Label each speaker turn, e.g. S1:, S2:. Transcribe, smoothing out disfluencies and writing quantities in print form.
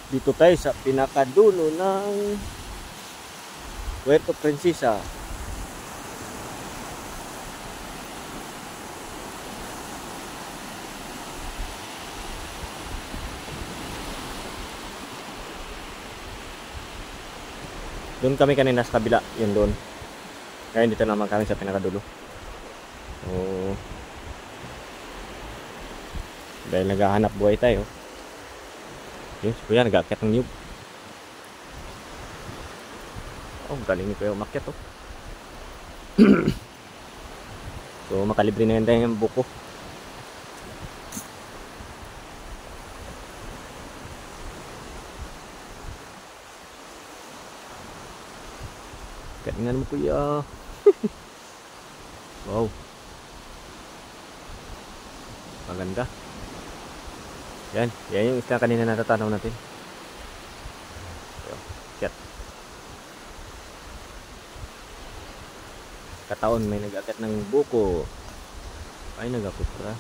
S1: Dito tayo sa pinakadulo ng Puerto Princesa. Doon kami kanina sa kabila, yun doon. Ngayon dito naman kami sa pinakadulo. So, dahil naghahanap buhay tayo. Yun, si Kuya nag-aakyat ng niyog. Oh, galing ni Kuya umakyat oh. So, makalibre na yun tayo yung buko. Galingan mo Kuya. Wow. Maganda. Yan yung isla kanina natatanaw natin. So, shit. Kataon may nag-akit ng buko. Ay nagapupra.